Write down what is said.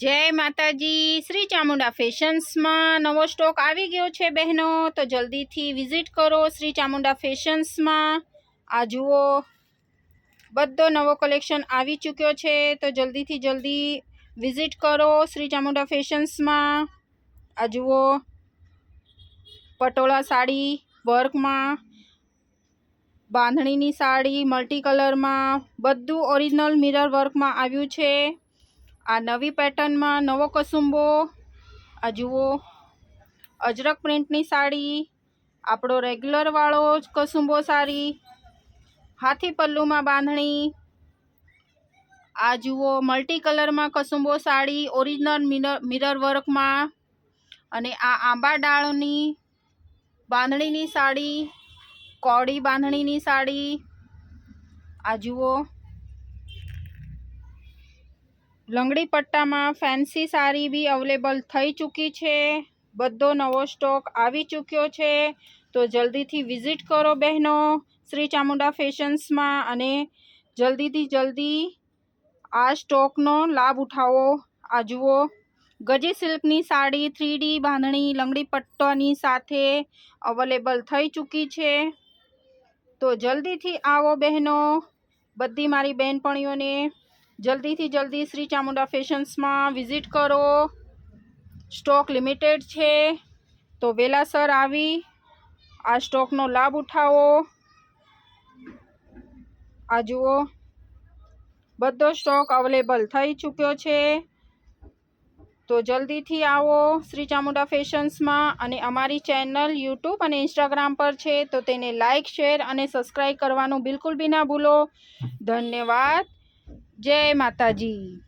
जय माताजी। श्री चामुंडा फेशन्स में नवो स्टॉक आवी गयो छे बहनों, तो जल्दी थी विजिट करो श्री चामुंडा फेशन्स में। आ जुओ बधो नवो कलेक्शन आवी चूक्यो छे, तो जल्दी थी जल्दी विजिट करो श्री चामुंडा फेशन्स में। आ जुओ पटोला साड़ी वर्क में, बांधणीनी साड़ी मल्टी कलर में, बधु ओरिजिनल मिरर वर्क में आव्युं छे। आ नवी पेटर्न में नवो कसुंबो। आ जुओ अजरक प्रिंटनी साड़ी, आपणो रेग्युलर वाळो कसुंबो साड़ी, हाथी पल्लू में बांधणी। आ जुओ मल्टी कलर में कसुंबो साड़ी ओरिजिनल मिरर वर्क में, अने आ आंबा डाळनी बांधणीनी साड़ी, कौड़ी बांधणीनी साड़ी। आ जुओ लंगड़ी पट्टा में फैंसी साड़ी भी अवेलेबल थई चूकी छे। बधो नवो स्टॉक आवी चूक्यो छे, तो जल्दी थी विजिट करो बहनों श्री चामुंडा फेशन्स में, अने जल्दी थी जल्दी आ स्टॉक नो लाभ उठावो। आ जुओ गजी सिल्कनी साड़ी 3D बांधणी लंगड़ी पट्टानी साथे अवेलेबल थई चूकी छे, तो जल्दी थी आवो बहनों। बधी मारी बहनपणीओने जल्दी थी जल्दी श्री चामुंडा फेशन्स में विजिट करो। स्टॉक लिमिटेड छे, तो वेलासर आवी आ स्टॉक नो लाभ उठावो। आ जुओ बधो स्टॉक अवेलेबल थई चूक्यो छे, तो जल्दी थी आवो श्री चामुंडा फेशन्स में। अने अमारी चेनल यूट्यूब और इंस्टाग्राम पर छे, तो तेने लाइक शेर और सब्सक्राइब करवानुं बिल्कुल भी ना भूलो। धन्यवाद। जय माताजी।